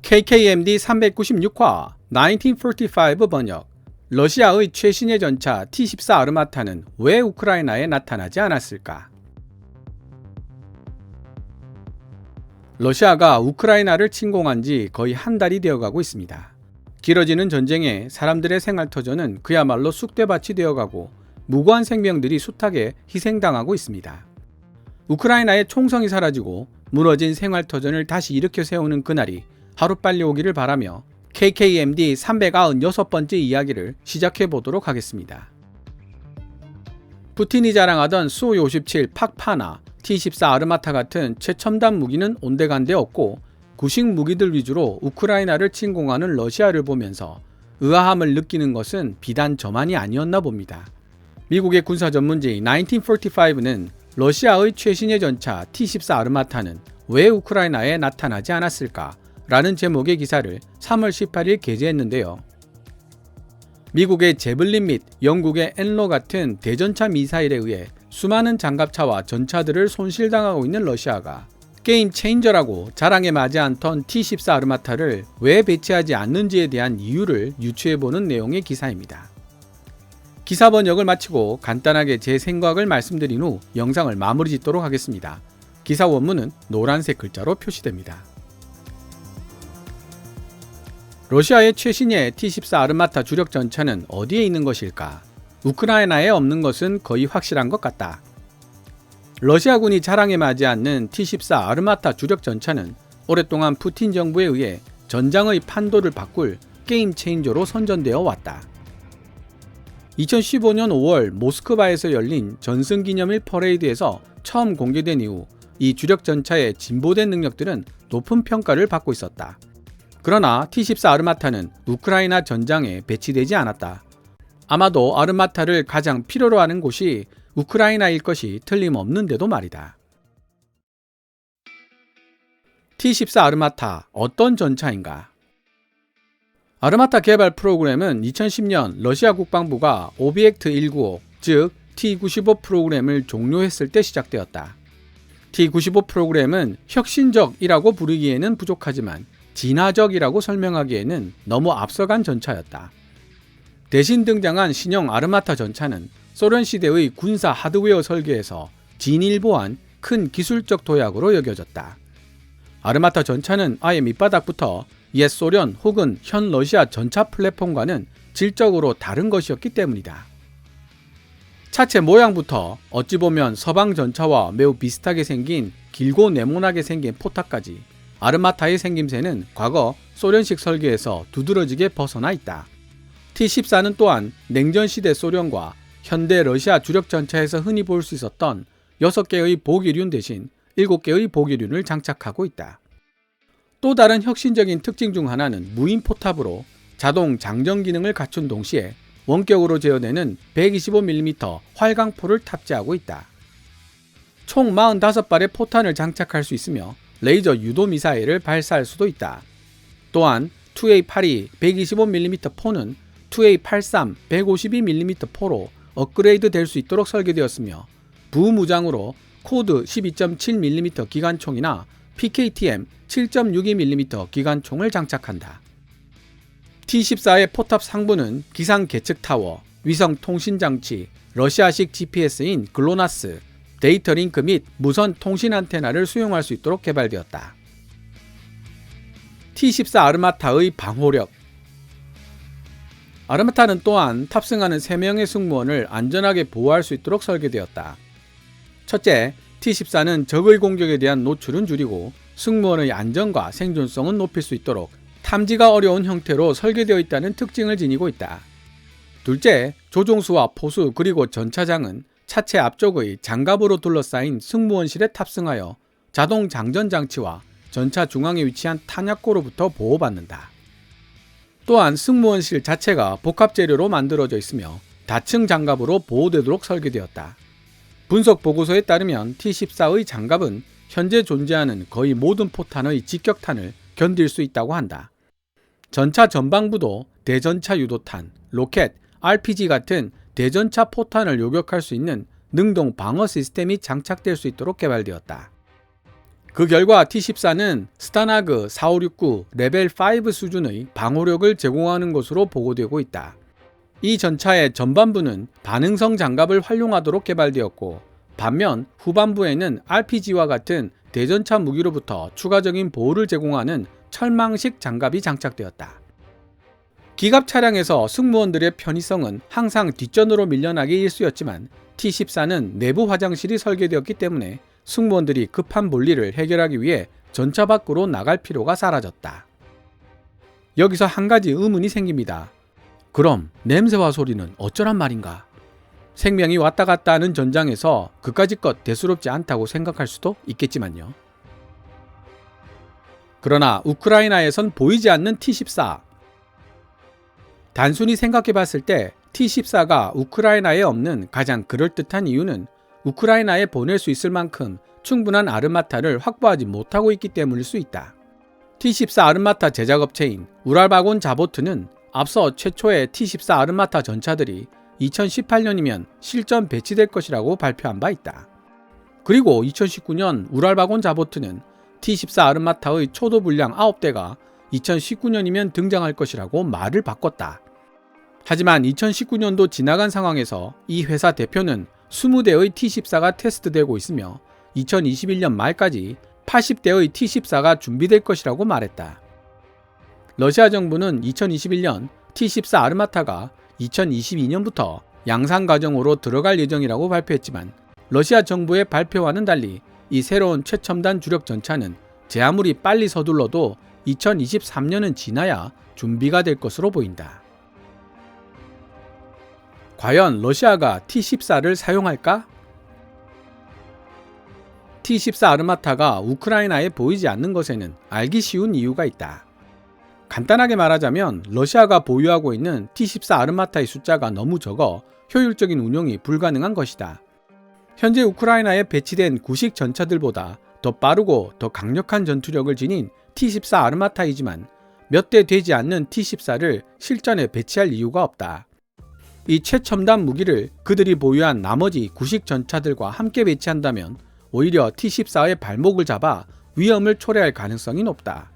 KKMD 396화 1945 번역. 러시아의 최신의 전차 T-14 아르마타는 왜 우크라이나에 나타나지 않았을까? 러시아가 우크라이나를 침공한 지 거의 한 달이 되어가고 있습니다. 길어지는 전쟁에 사람들의 생활터전은 그야말로 쑥대밭이 되어가고 무고한 생명들이 숱하게 희생당하고 있습니다. 우크라이나의 총성이 사라지고 무너진 생활터전을 다시 일으켜 세우는 그날이 하루빨리 오기를 바라며 KKMD 396번째 이야기를 시작해 보도록 하겠습니다. 푸틴이 자랑하던 수-57 팍파나 T-14 아르마타 같은 최첨단 무기는 온데간데 없고 구식 무기들 위주로 우크라이나를 침공하는 러시아를 보면서 의아함을 느끼는 것은 비단 저만이 아니었나 봅니다. 미국의 군사 전문지 1945는 러시아의 최신의 전차 T-14 아르마타는 왜 우크라이나에 나타나지 않았을까? 라는 제목의 기사를 3월 18일 게재했는데요. 미국의 제블린 및 영국의 엔로 같은 대전차 미사일에 의해 수많은 장갑차와 전차들을 손실당하고 있는 러시아가 게임 체인저라고 자랑에 맞지 않던 T-14 아르마타를 왜 배치하지 않는지에 대한 이유를 유추해보는 내용의 기사입니다. 기사 번역을 마치고 간단하게 제 생각을 말씀드린 후 영상을 마무리 짓도록 하겠습니다. 기사 원문은 노란색 글자로 표시됩니다. 러시아의 최신의 T-14 아르마타 주력 전차는 어디에 있는 것일까? 우크라이나에 없는 것은 거의 확실한 것 같다. 러시아군이 자랑에 맞지 않는 T-14 아르마타 주력 전차는 오랫동안 푸틴 정부에 의해 전장의 판도를 바꿀 게임 체인저로 선전되어 왔다. 2015년 5월 모스크바에서 열린 전승기념일 퍼레이드에서 처음 공개된 이후 이 주력 전차의 진보된 능력들은 높은 평가를 받고 있었다. 그러나 T-14 아르마타는 우크라이나 전장에 배치되지 않았다. 아마도 아르마타를 가장 필요로 하는 곳이 우크라이나일 것이 틀림없는데도 말이다. T-14 아르마타 어떤 전차인가? 아르마타 개발 프로그램은 2010년 러시아 국방부가 오비액트 195, 즉 T-95 프로그램을 종료했을 때 시작되었다. T-95 프로그램은 혁신적이라고 부르기에는 부족하지만 진화적이라고 설명하기에는 너무 앞서간 전차였다. 대신 등장한 신형 아르마타 전차는 소련 시대의 군사 하드웨어 설계에서 진일보한 큰 기술적 도약으로 여겨졌다. 아르마타 전차는 아예 밑바닥부터 옛 소련 혹은 현 러시아 전차 플랫폼과는 질적으로 다른 것이었기 때문이다. 차체 모양부터 어찌 보면 서방 전차와 매우 비슷하게 생긴 길고 네모나게 생긴 포탑까지 아르마타의 생김새는 과거 소련식 설계에서 두드러지게 벗어나 있다. T-14는 또한 냉전시대 소련과 현대 러시아 주력 전차에서 흔히 볼 수 있었던 6개의 보기륜 대신 7개의 보기륜을 장착하고 있다. 또 다른 혁신적인 특징 중 하나는 무인 포탑으로 자동 장전 기능을 갖춘 동시에 원격으로 제어되는 125mm 활강포를 탑재하고 있다. 총 45발의 포탄을 장착할 수 있으며 레이저 유도 미사일을 발사할 수도 있다. 또한 2A82 125mm 포는 2A83 152mm 포로 업그레이드 될 수 있도록 설계되었으며 부무장으로 코드 12.7mm 기관총이나 PKTM 7.62mm 기관총을 장착한다. T-14의 포탑 상부는 기상 계측 타워, 위성 통신 장치, 러시아식 GPS인 글로나스, 데이터 링크 및 무선 통신 안테나를 수용할 수 있도록 개발되었다. T-14 아르마타의 방호력. 아르마타는 또한 탑승하는 3명의 승무원을 안전하게 보호할 수 있도록 설계되었다. 첫째, T-14는 적의 공격에 대한 노출은 줄이고 승무원의 안전과 생존성은 높일 수 있도록 탐지가 어려운 형태로 설계되어 있다는 특징을 지니고 있다. 둘째, 조종수와 포수 그리고 전차장은 차체 앞쪽의 장갑으로 둘러싸인 승무원실에 탑승하여 자동 장전 장치와 전차 중앙에 위치한 탄약고로부터 보호받는다. 또한 승무원실 자체가 복합 재료로 만들어져 있으며 다층 장갑으로 보호되도록 설계되었다. 분석 보고서에 따르면 T-14의 장갑은 현재 존재하는 거의 모든 포탄의 직격탄을 견딜 수 있다고 한다. 전차 전방부도 대전차 유도탄, 로켓, RPG 같은 대전차 포탄을 요격할 수 있는 능동 방어 시스템이 장착될 수 있도록 개발되었다. 그 결과 T-14는 스타나그 4569 레벨 5 수준의 방호력을 제공하는 것으로 보고되고 있다. 이 전차의 전반부는 반응성 장갑을 활용하도록 개발되었고, 반면 후반부에는 RPG와 같은 대전차 무기로부터 추가적인 보호를 제공하는 철망식 장갑이 장착되었다. 기갑 차량에서 승무원들의 편의성은 항상 뒷전으로 밀려나기 일쑤였지만 T-14는 내부 화장실이 설계되었기 때문에 승무원들이 급한 볼일을 해결하기 위해 전차 밖으로 나갈 필요가 사라졌다. 여기서 한 가지 의문이 생깁니다. 그럼 냄새와 소리는 어쩌란 말인가? 생명이 왔다 갔다 하는 전장에서 그까짓것 대수롭지 않다고 생각할 수도 있겠지만요. 그러나 우크라이나에선 보이지 않는 T-14. 단순히 생각해 봤을 때 T-14가 우크라이나에 없는 가장 그럴듯한 이유는 우크라이나에 보낼 수 있을 만큼 충분한 아르마타를 확보하지 못하고 있기 때문일 수 있다. T-14 아르마타 제작업체인 우랄바곤 자보트는 앞서 최초의 T-14 아르마타 전차들이 2018년이면 실전 배치될 것이라고 발표한 바 있다. 그리고 2019년 우랄바곤 자보트는 T-14 아르마타의 초도 분량 9대가 2019년이면 등장할 것이라고 말을 바꿨다. 하지만 2019년도 지나간 상황에서 이 회사 대표는 20대의 T-14가 테스트되고 있으며 2021년 말까지 80대의 T-14가 준비될 것이라고 말했다. 러시아 정부는 2021년 T-14 아르마타가 2022년부터 양산 과정으로 들어갈 예정이라고 발표했지만 러시아 정부의 발표와는 달리 이 새로운 최첨단 주력 전차는 제 아무리 빨리 서둘러도 2023년은 지나야 준비가 될 것으로 보인다. 과연 러시아가 T-14를 사용할까? T-14 아르마타가 우크라이나에 보이지 않는 것에는 알기 쉬운 이유가 있다. 간단하게 말하자면 러시아가 보유하고 있는 T-14 아르마타의 숫자가 너무 적어 효율적인 운용이 불가능한 것이다. 현재 우크라이나에 배치된 구식 전차들보다 더 빠르고 더 강력한 전투력을 지닌 T-14 아르마타이지만 몇 대 되지 않는 T-14를 실전에 배치할 이유가 없다. 이 최첨단 무기를 그들이 보유한 나머지 구식 전차들과 함께 배치한다면 오히려 T-14의 발목을 잡아 위험을 초래할 가능성이 높다.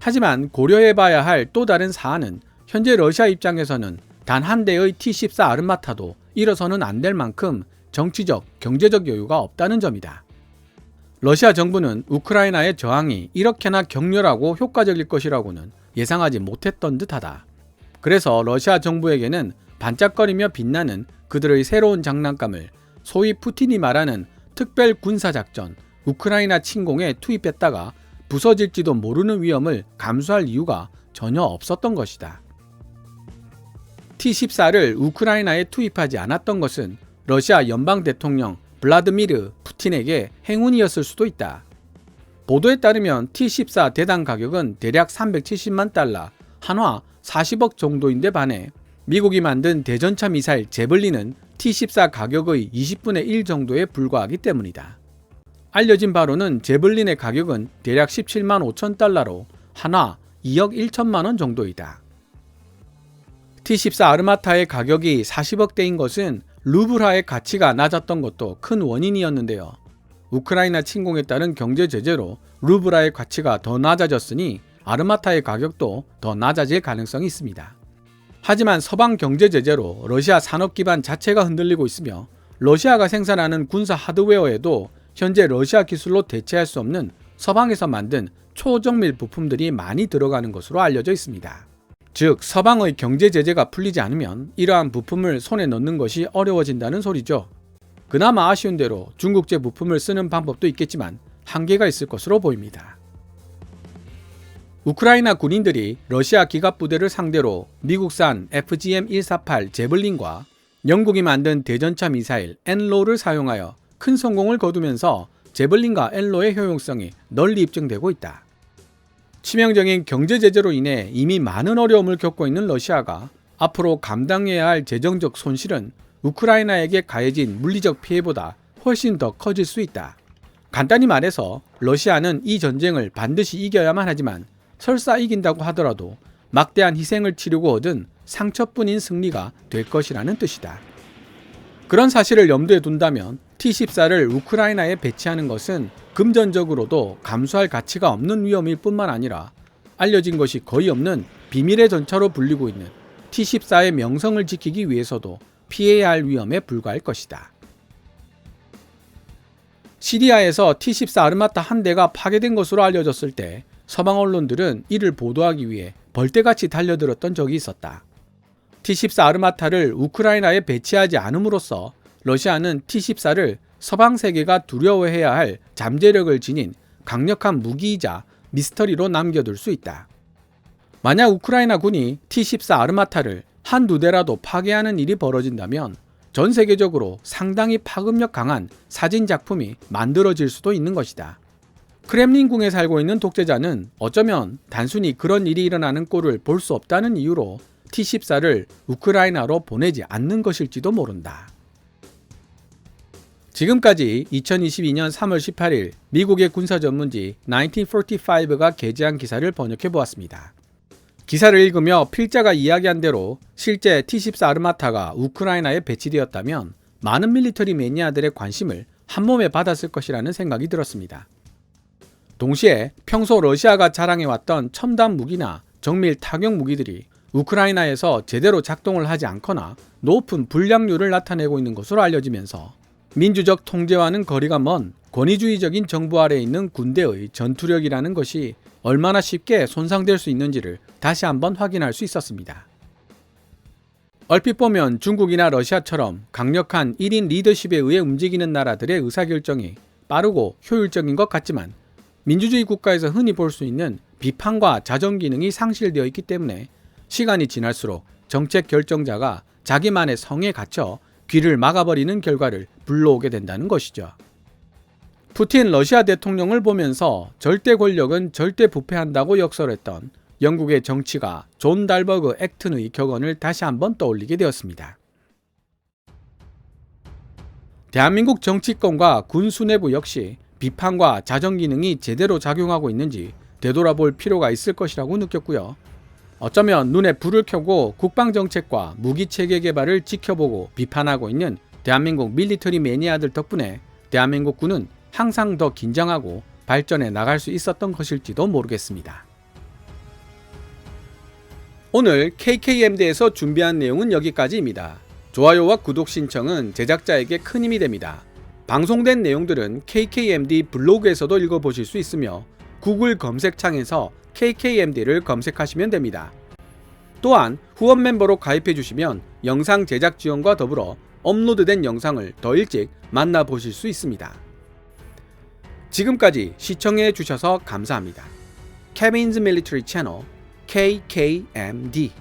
하지만 고려해봐야 할 또 다른 사안은 현재 러시아 입장에서는 단 한 대의 T-14 아르마타도 일어서는 안 될 만큼 정치적, 경제적 여유가 없다는 점이다. 러시아 정부는 우크라이나의 저항이 이렇게나 격렬하고 효과적일 것이라고는 예상하지 못했던 듯하다. 그래서 러시아 정부에게는 반짝거리며 빛나는 그들의 새로운 장난감을 소위 푸틴이 말하는 특별 군사작전, 우크라이나 침공에 투입했다가 부서질지도 모르는 위험을 감수할 이유가 전혀 없었던 것이다. T-14를 우크라이나에 투입하지 않았던 것은 러시아 연방 대통령 블라드미르 푸틴에게 행운이었을 수도 있다. 보도에 따르면 T-14 대당 가격은 대략 370만 달러, 한화 40억 정도인데 반해 미국이 만든 대전차 미사일 제블린은 T-14 가격의 20분의 1 정도에 불과하기 때문이다. 알려진 바로는 제블린의 가격은 대략 17만 5천 달러로 한화 2억 1천만 원 정도이다. T-14 아르마타의 가격이 40억대인 것은 루블화의 가치가 낮았던 것도 큰 원인이었는데요. 우크라이나 침공에 따른 경제 제재로 루블화의 가치가 더 낮아졌으니 아르마타의 가격도 더 낮아질 가능성이 있습니다. 하지만 서방 경제 제재로 러시아 산업 기반 자체가 흔들리고 있으며 러시아가 생산하는 군사 하드웨어에도 현재 러시아 기술로 대체할 수 없는 서방에서 만든 초정밀 부품들이 많이 들어가는 것으로 알려져 있습니다. 즉 서방의 경제 제재가 풀리지 않으면 이러한 부품을 손에 넣는 것이 어려워진다는 소리죠. 그나마 아쉬운 대로 중국제 부품을 쓰는 방법도 있겠지만 한계가 있을 것으로 보입니다. 우크라이나 군인들이 러시아 기갑부대를 상대로 미국산 FGM-148 제블린과 영국이 만든 대전차 미사일 엔로를 사용하여 큰 성공을 거두면서 제블린과 엔로의 효용성이 널리 입증되고 있다. 치명적인 경제 제재로 인해 이미 많은 어려움을 겪고 있는 러시아가 앞으로 감당해야 할 재정적 손실은 우크라이나에게 가해진 물리적 피해보다 훨씬 더 커질 수 있다. 간단히 말해서 러시아는 이 전쟁을 반드시 이겨야만 하지만 설사 이긴다고 하더라도 막대한 희생을 치르고 얻은 상처뿐인 승리가 될 것이라는 뜻이다. 그런 사실을 염두에 둔다면 T-14를 우크라이나에 배치하는 것은 금전적으로도 감수할 가치가 없는 위험일 뿐만 아니라 알려진 것이 거의 없는 비밀의 전차로 불리고 있는 T-14의 명성을 지키기 위해서도 피해야 할 위험에 불과할 것이다. 시리아에서 T-14 아르마타 한 대가 파괴된 것으로 알려졌을 때 서방 언론들은 이를 보도하기 위해 벌떼같이 달려들었던 적이 있었다. T-14 아르마타를 우크라이나에 배치하지 않음으로써 러시아는 T-14를 서방 세계가 두려워해야 할 잠재력을 지닌 강력한 무기이자 미스터리로 남겨둘 수 있다. 만약 우크라이나 군이 T-14 아르마타를 한두 대라도 파괴하는 일이 벌어진다면 전 세계적으로 상당히 파급력 강한 사진 작품이 만들어질 수도 있는 것이다. 크렘린궁에 살고 있는 독재자는 어쩌면 단순히 그런 일이 일어나는 꼴을 볼 수 없다는 이유로 T-14를 우크라이나로 보내지 않는 것일지도 모른다. 지금까지 2022년 3월 18일 미국의 군사 전문지 1945가 게재한 기사를 번역해 보았습니다. 기사를 읽으며 필자가 이야기한 대로 실제 T-14 아르마타가 우크라이나에 배치되었다면 많은 밀리터리 매니아들의 관심을 한몸에 받았을 것이라는 생각이 들었습니다. 동시에 평소 러시아가 자랑해왔던 첨단 무기나 정밀 타격 무기들이 우크라이나에서 제대로 작동을 하지 않거나 높은 불량률을 나타내고 있는 것으로 알려지면서 민주적 통제와는 거리가 먼 권위주의적인 정부 아래에 있는 군대의 전투력이라는 것이 얼마나 쉽게 손상될 수 있는지를 다시 한번 확인할 수 있었습니다. 얼핏 보면 중국이나 러시아처럼 강력한 1인 리더십에 의해 움직이는 나라들의 의사결정이 빠르고 효율적인 것 같지만 민주주의 국가에서 흔히 볼 수 있는 비판과 자정 기능이 상실되어 있기 때문에 시간이 지날수록 정책 결정자가 자기만의 성에 갇혀 귀를 막아버리는 결과를 불러오게 된다는 것이죠. 푸틴 러시아 대통령을 보면서 절대 권력은 절대 부패한다고 역설했던 영국의 정치가 존 달버그 액튼의 격언을 다시 한번 떠올리게 되었습니다. 대한민국 정치권과 군 수뇌부 역시 비판과 자정 기능이 제대로 작용하고 있는지 되돌아볼 필요가 있을 것이라고 느꼈고요. 어쩌면 눈에 불을 켜고 국방정책과 무기체계 개발을 지켜보고 비판하고 있는 대한민국 밀리터리 매니아들 덕분에 대한민국 군은 항상 더 긴장하고 발전해 나갈 수 있었던 것일지도 모르겠습니다. 오늘 KKMD에서 준비한 내용은 여기까지입니다. 좋아요와 구독 신청은 제작자에게 큰 힘이 됩니다. 방송된 내용들은 KKMD 블로그에서도 읽어보실 수 있으며 구글 검색창에서 KKMD를 검색하시면 됩니다. 또한 후원 멤버로 가입해 주시면 영상 제작 지원과 더불어 업로드된 영상을 더 일찍 만나보실 수 있습니다. 지금까지 시청해 주셔서 감사합니다. Kevin's Military Channel KKMD